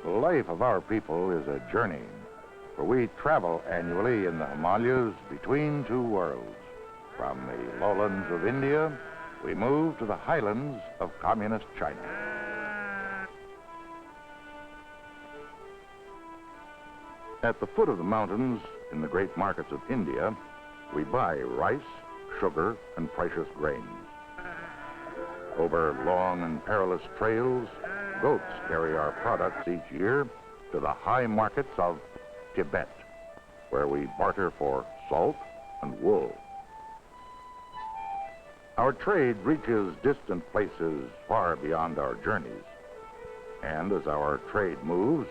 The life of our people is a journey, for we travel annually in the Himalayas between two worlds. From the lowlands of India, we move to the highlands of communist China. At the foot of the mountains, in the great markets of India, we buy rice, sugar, and precious grains. Over long and perilous trails, goats carry our products each year to the high markets of Tibet, where we barter for salt and wool. Our trade reaches distant places far beyond our journeys. And as our trade moves,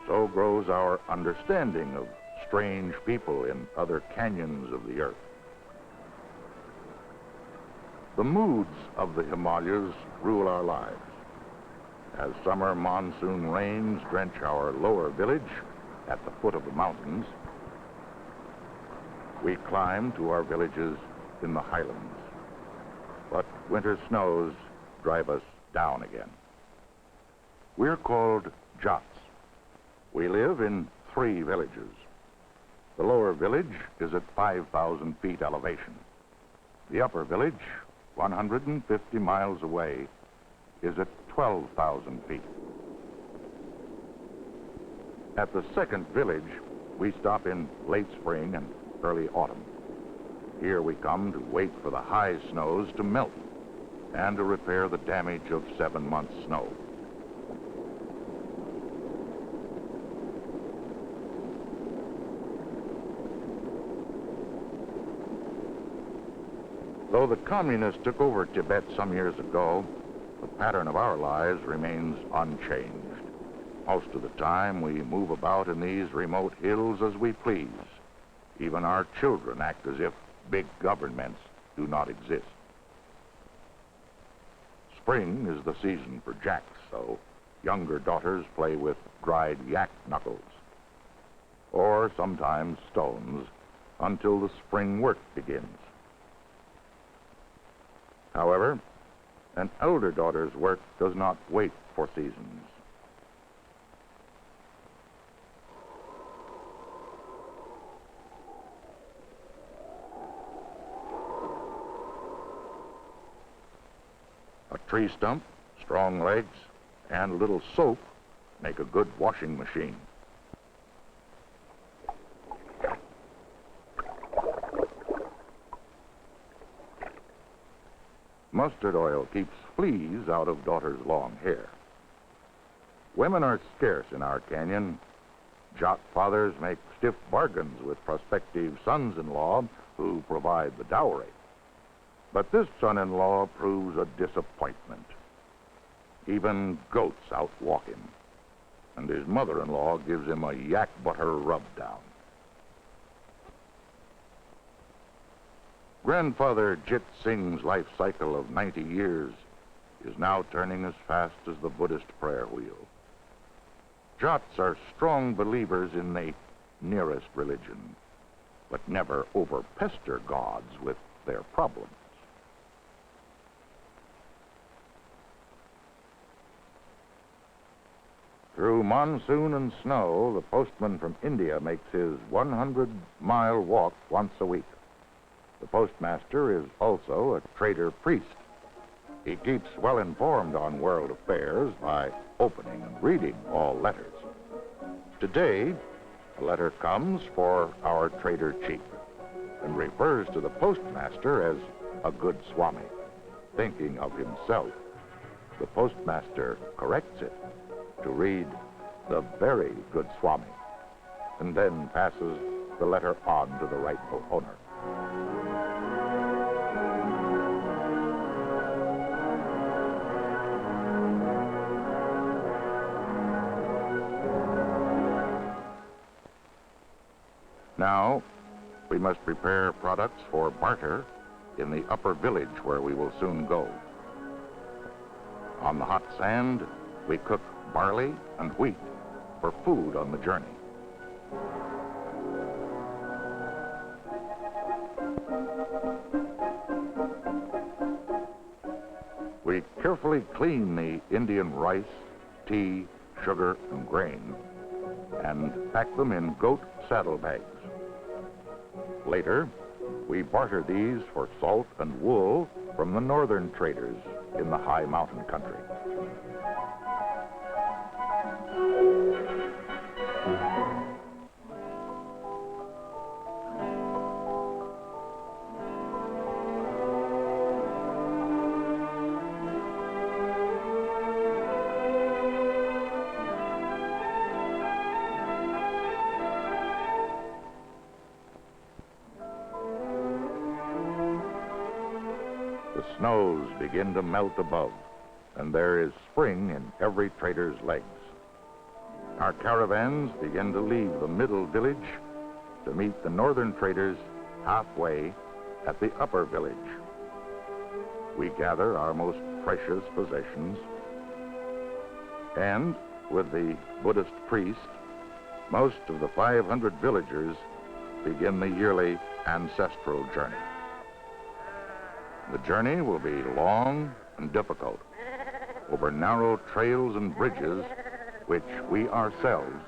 so grows our understanding of strange people in other canyons of the earth. The moods of the Himalayas rule our lives. As summer monsoon rains drench our lower village at the foot of the mountains, we climb to our villages in the highlands. But winter snows drive us down again. We're called Jats. We live in 3 villages. The lower village is at 5,000 feet elevation. The upper village, 150 miles away, is at 12,000 feet. At the second village, we stop in late spring and early autumn. Here we come to wait for the high snows to melt and to repair the damage of 7 months' snow. Though the communists took over Tibet some years ago, the pattern of our lives remains unchanged. Most of the time, we move about in these remote hills as we please. Even our children act as if big governments do not exist. Spring is the season for jacks, so younger daughters play with dried yak knuckles, or sometimes stones, until the spring work begins. However, an elder daughter's work does not wait for seasons. A tree stump, strong legs, and a little soap make a good washing machine. Mustard oil keeps fleas out of daughter's long hair. Women are scarce in our canyon. Jat fathers make stiff bargains with prospective sons-in-law who provide the dowry. But this son-in-law proves a disappointment. Even goats outwalk him, and his mother-in-law gives him a yak butter rub-down. Grandfather Jit Singh's life cycle of 90 years is now turning as fast as the Buddhist prayer wheel. Jats are strong believers in the nearest religion, but never overpester gods with their problems. Through monsoon and snow, the postman from India makes his 100-mile walk once a week. The postmaster is also a trader priest. He keeps well informed on world affairs by opening and reading all letters. Today, a letter comes for our trader chief and refers to the postmaster as a good Swami. Thinking of himself, the postmaster corrects it to read the very good Swami, and then passes the letter on to the rightful owner. Now, we must prepare products for barter in the upper village where we will soon go. On the hot sand, we cook barley and wheat for food on the journey. We carefully clean the Indian rice, tea, sugar, and grain, and pack them in goat saddlebags. Later, we barter these for salt and wool from the northern traders in the high mountain country. The snows begin to melt above, and there is spring in every trader's legs. Our caravans begin to leave the middle village to meet the northern traders halfway at the upper village. We gather our most precious possessions, and with the Buddhist priest, most of the 500 villagers begin the yearly ancestral journey. The journey will be long and difficult over narrow trails and bridges which we ourselves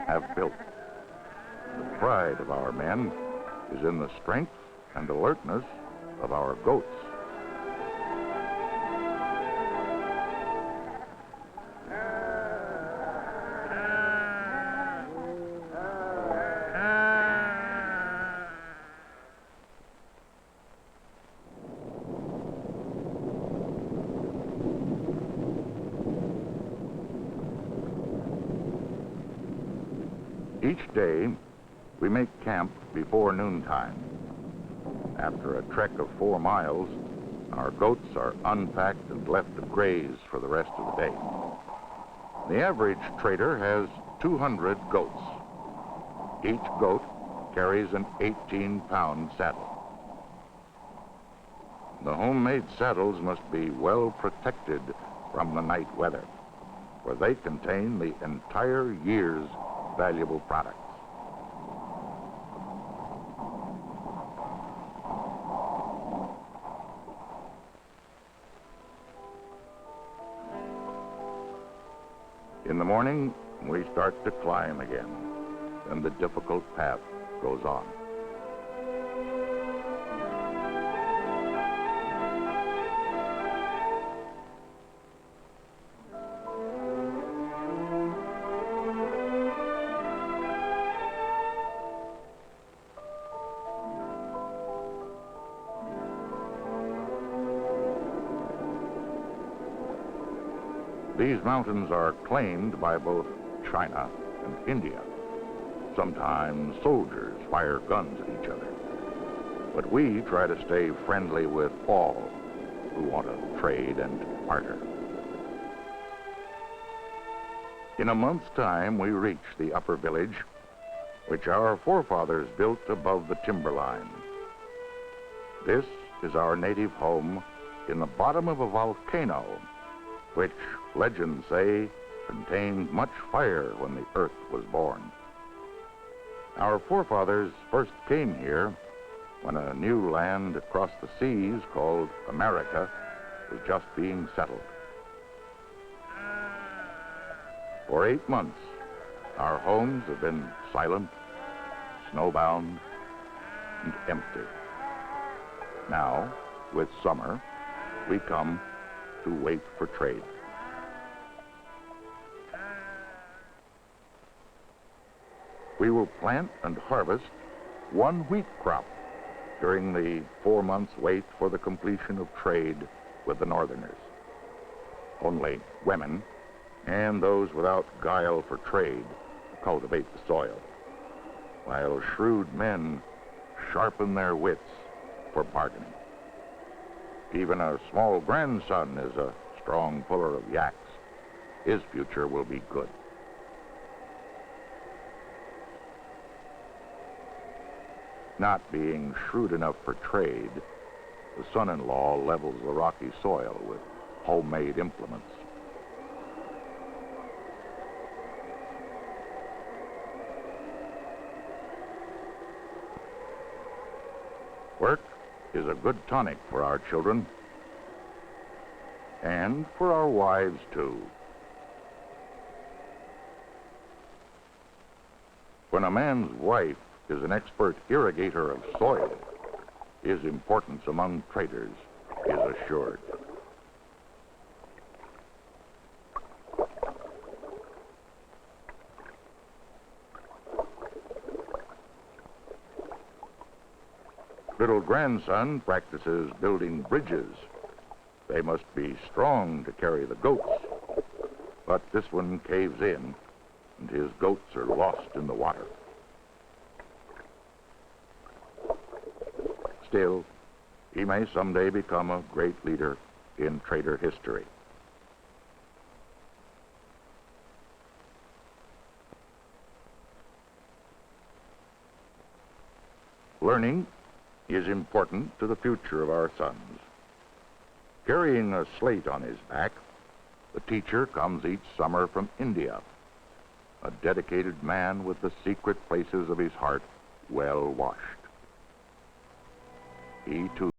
have built. The pride of our men is in the strength and alertness of our goats. Each day, we make camp before noontime. After a trek of 4 miles, our goats are unpacked and left to graze for the rest of the day. The average trader has 200 goats. Each goat carries an 18-pound saddle. The homemade saddles must be well protected from the night weather, for they contain the entire year's valuable products. In the morning, we start to climb again, and the difficult path goes on. These mountains are claimed by both China and India. Sometimes soldiers fire guns at each other. But we try to stay friendly with all who want to trade and barter. In a month's time, we reach the upper village, which our forefathers built above the timberline. This is our native home in the bottom of a volcano, which legends say contained much fire when the earth was born. Our forefathers first came here when a new land across the seas called America was just being settled. For 8 months, our homes have been silent, snowbound, and empty. Now, with summer, we come to wait for trade. We will plant and harvest 1 wheat crop during the 4 months wait for the completion of trade with the northerners. Only women and those without guile for trade cultivate the soil, while shrewd men sharpen their wits for bargaining. Even a small grandson is a strong puller of yaks. His future will be good. Not being shrewd enough for trade, the son-in-law levels the rocky soil with homemade implements. Work is a good tonic for our children and for our wives too. When a man's wife is an expert irrigator of soil, his importance among traders is assured. Little grandson practices building bridges. They must be strong to carry the goats. But this one caves in, and his goats are lost in the water. Still, he may someday become a great leader in trader history. Learning is important to the future of our sons. Carrying a slate on his back, the teacher comes each summer from India, a dedicated man with the secret places of his heart well washed. He too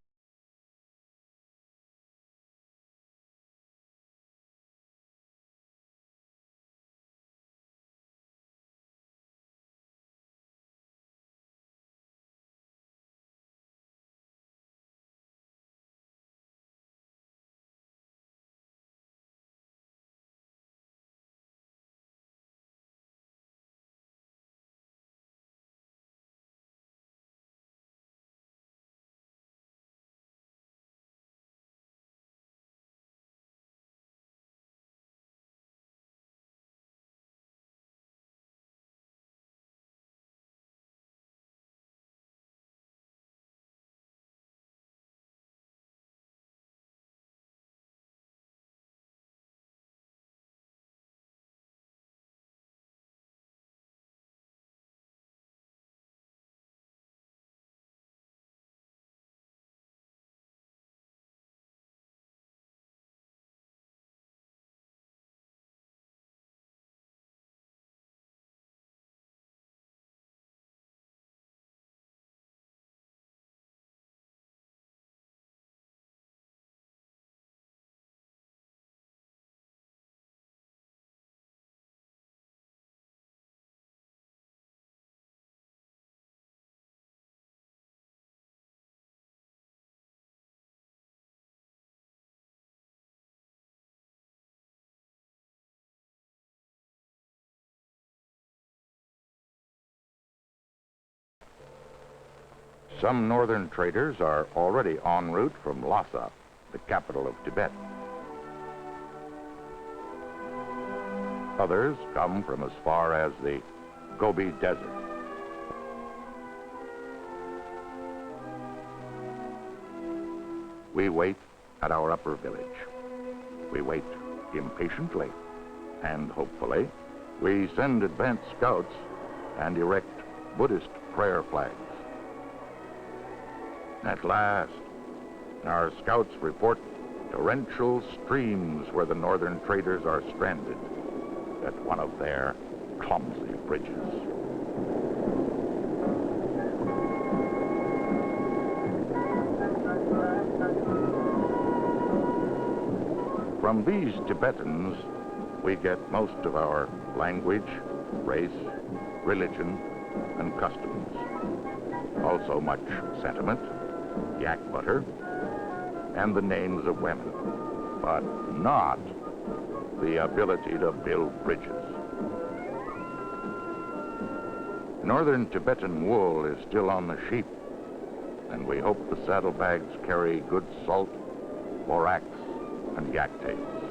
Some northern traders are already en route from Lhasa, the capital of Tibet. Others come from as far as the Gobi Desert. We wait at our upper village. We wait impatiently, and hopefully, we send advance scouts and erect Buddhist prayer flags. At last, our scouts report torrential streams where the northern traders are stranded at one of their clumsy bridges. From these Tibetans, we get most of our language, race, religion, and customs. Also much sentiment, yak butter, and the names of women, but not the ability to build bridges. Northern Tibetan wool is still on the sheep, and we hope the saddlebags carry good salt, borax, and yak tails.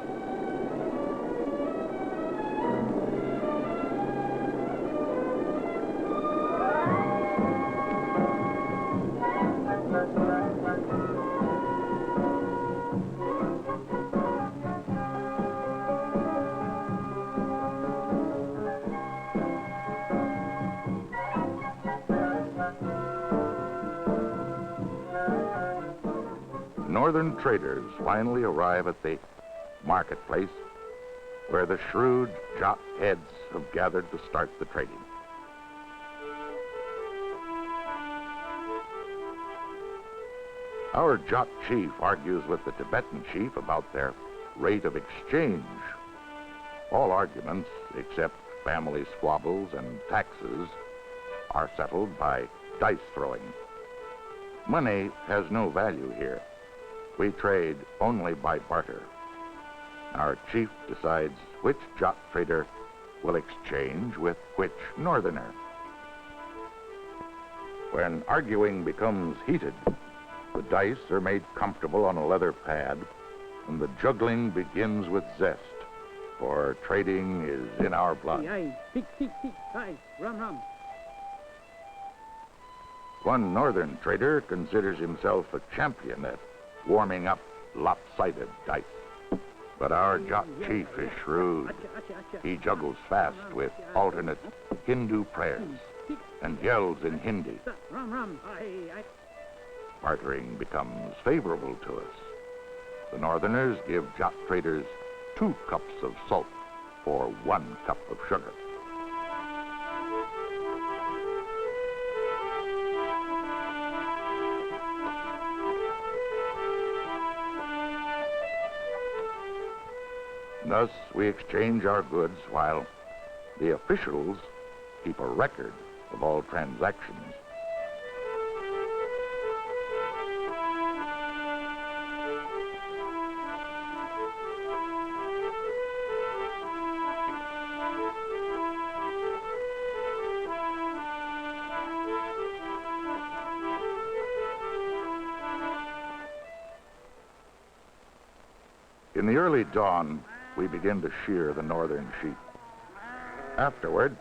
Northern traders finally arrive at the marketplace where the shrewd Jat heads have gathered to start the trading. Our Jat chief argues with the Tibetan chief about their rate of exchange. All arguments, except family squabbles and taxes, are settled by dice throwing. Money has no value here. We trade only by barter. Our chief decides which jot trader will exchange with which northerner. When arguing becomes heated, the dice are made comfortable on a leather pad, and the juggling begins with zest, for trading is in our blood. One northern trader considers himself a champion at warming up lopsided dice. But our jot chief is shrewd. He juggles fast with alternate Hindu prayers and yells in Hindi. Bartering becomes favorable to us. The northerners give jot traders 2 cups of salt for 1 cup of sugar. Thus, we exchange our goods while the officials keep a record of all transactions. In the early dawn, we begin to shear the northern sheep. Afterward,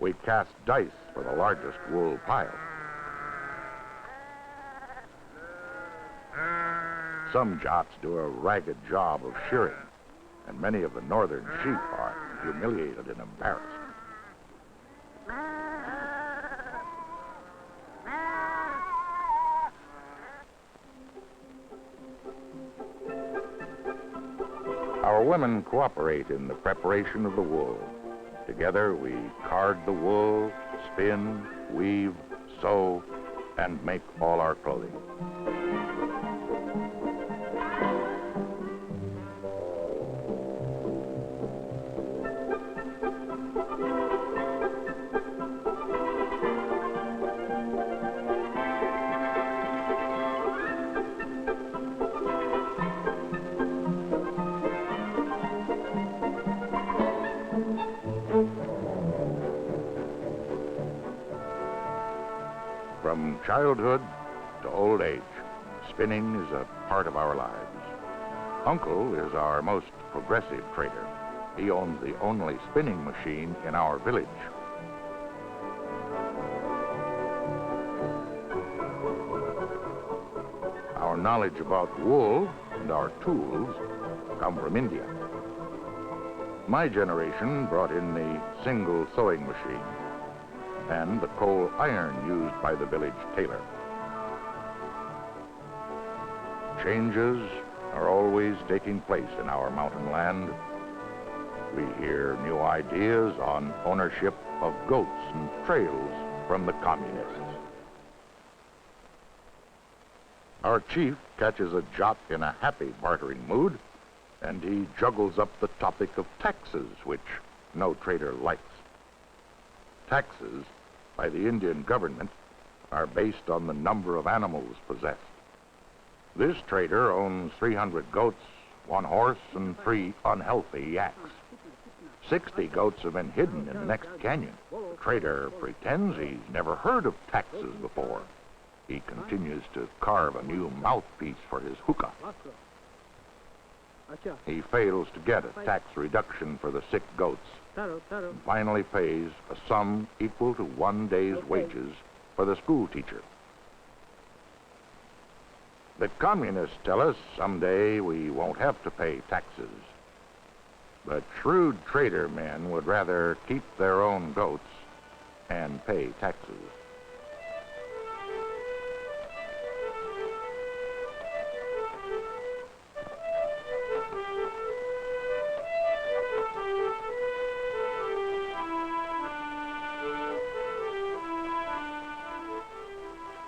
we cast dice for the largest wool pile. Some jots do a ragged job of shearing, and many of the northern sheep are humiliated and embarrassed. Our women cooperate in the preparation of the wool. Together we card the wool, spin, weave, sew, and make all our clothing. From childhood to old age, spinning is a part of our lives. Uncle is our most progressive trader. He owns the only spinning machine in our village. Our knowledge about wool and our tools come from India. My generation brought in the single sewing machine and the coal iron used by the village tailor. Changes are always taking place in our mountain land. We hear new ideas on ownership of goats and trails from the communists. Our chief catches a jot in a happy bartering mood, and he juggles up the topic of taxes, which no trader likes. Taxes by the Indian government are based on the number of animals possessed. This trader owns 300 goats, 1 horse, and 3 unhealthy yaks. 60 goats have been hidden in the next canyon. The trader pretends he's never heard of taxes before. He continues to carve a new mouthpiece for his hookah. He fails to get a tax reduction for the sick goats, and finally pays a sum equal to 1 day's wages for the school teacher. The communists tell us someday we won't have to pay taxes. But shrewd trader men would rather keep their own goats and pay taxes.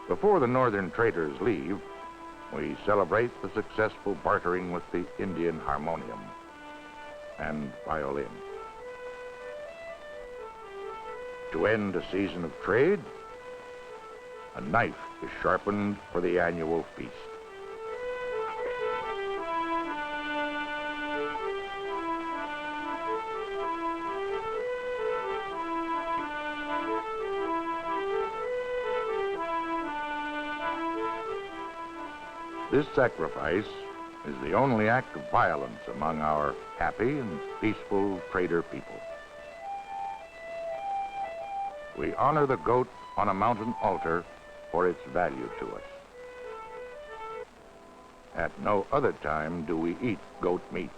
Before the northern traders leave, we celebrate the successful bartering with the Indian harmonium and violin. To end a season of trade, a knife is sharpened for the annual feast. This sacrifice is the only act of violence among our happy and peaceful trader people. We honor the goat on a mountain altar for its value to us. At no other time do we eat goat meat.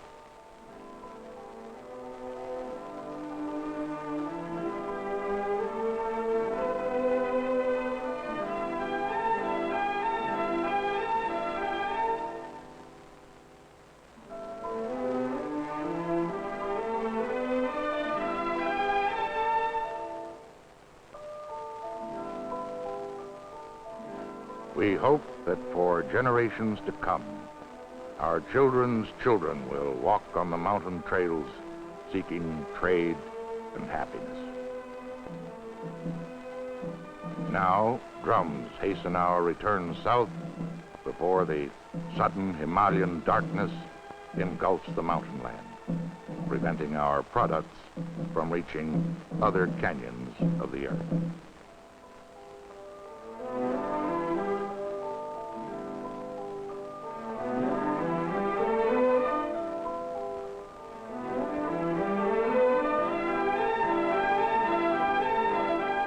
We hope that for generations to come, our children's children will walk on the mountain trails seeking trade and happiness. Now, drums hasten our return south before the sudden Himalayan darkness engulfs the mountain land, preventing our products from reaching other canyons of the earth.